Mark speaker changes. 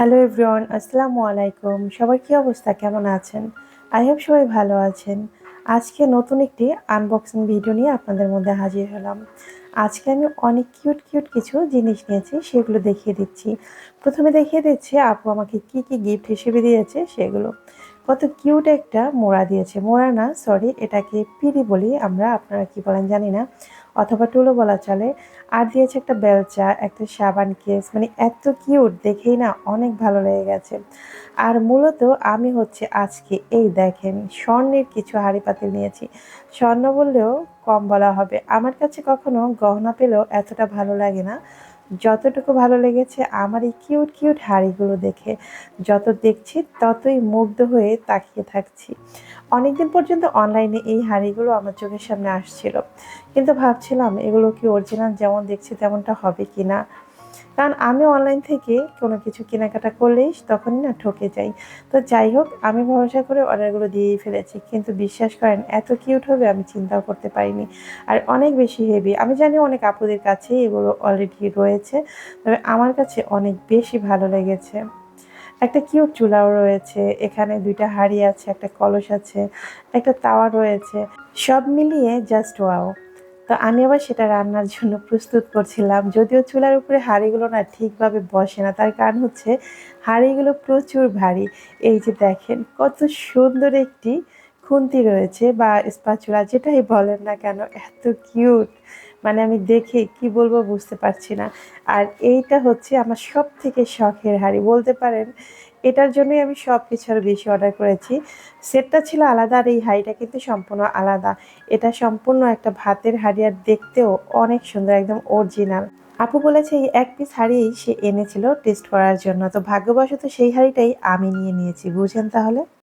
Speaker 1: Hello everyone, আসসালামু আলাইকুম। সবার কি অবস্থা? কেমন আছেন? আই হোপ সবাই ভালো আছেন। আজকে নতুন একটি আনবক্সিং ভিডিও নিয়ে আপনাদের মধ্যে হাজির হলাম। আজকে আমি অনেক কিউট কিছু জিনিস নিয়েছি, সেগুলো দেখিয়ে দিচ্ছি। প্রথমে দেখিয়ে দিচ্ছি আপু আমাকে কি গিফট হিসেবে দিয়েছে সেগুলো। কত কিউট একটা মোড়া দিয়েছে। মোড়া না, সরি, এটাকে পিঁড়ি বলি আমরা, আপনারা কি বলেন জানি না, অথবা টুলো বলা চলে। আর দিয়েছে একটা বেলচা, একটা সাবান কেস, মানে এত কিউট দেখেই না অনেক ভালো লেগে গেছে। আর মূলত আমি আজকে এই দেখেন স্বর্ণের কিছু হাঁড়ি পাতিল নিয়েছি। স্বর্ণ বললেও কম বলা হবে। আমার কাছে কখনো গহনা পেলেও এতটা ভালো লাগে না যতটুকু ভালো লেগেছে আমার এই কিউট হাঁড়িগুলো দেখে। যত দেখছি ততই মুগ্ধ হয়ে তাকিয়ে থাকছি। অনেকদিন পর্যন্ত অনলাইনে এই হাঁড়িগুলো আমার চোখের সামনে আসছিল, কিন্তু ভাবছিলাম এগুলো কি অরিজিনাল যেমন দেখছি তেমনটা হবে কি না। কারণ আমি অনলাইন থেকে কোনো কিছু কেনাকাটা করলেই তখনই না ঠকে যাই। তো যাই হোক, আমি ভরসা করে অর্ডারগুলো দিয়েই ফেলেছি, কিন্তু বিশ্বাস করেন এত কিউট হবে আমি চিন্তাও করতে পারিনি। আর অনেক বেশি হেভি। আমি জানি অনেক আপুদের কাছে এগুলো অলরেডি রয়েছে, তবে আমার কাছে অনেক বেশি ভালো লেগেছে। একটা কিউট চুলাও রয়েছে, এখানে ২টা হাঁড়ি আছে, একটা কলস আছে, একটা তাওয়া রয়েছে। সব মিলিয়ে জাস্ট ওয়াও। তো আমি আবার সেটা রান্নার জন্য প্রস্তুত করছিলাম। যদিও চুলার উপরে হাঁড়িগুলো না ঠিকভাবে বসে না। তার কারণ হাঁড়িগুলো প্রচুর ভারী। এই যে দেখেন কত সুন্দর একটি খুন্তি রয়েছে বা স্প্যাচুলা যেটাই বলেন না কেন, এত কিউট। মানে আমি দেখে কি বলবো বুঝতে পারছি না। আর এইটা আমার সবথেকে শখের হাঁড়ি বলতে পারেন। এটার জন্যই আমি সবকিছু আরো বেশি অর্ডার করেছি। সেটটা ছিল আলাদা আর এই হাঁড়িটা কিন্তু সম্পূর্ণ আলাদা। এটা সম্পূর্ণ একটা ভাতের হাঁড়ি আর দেখতেও অনেক সুন্দর, একদম অরিজিনাল। আপু বলেছে এই এক পিস হাঁড়িই সে এনেছিল টেস্ট করার জন্য। তো ভাগ্যবশত সেই হাঁড়িটাই আমি নিয়ে নিয়েছি। বুঝেন তাহলে?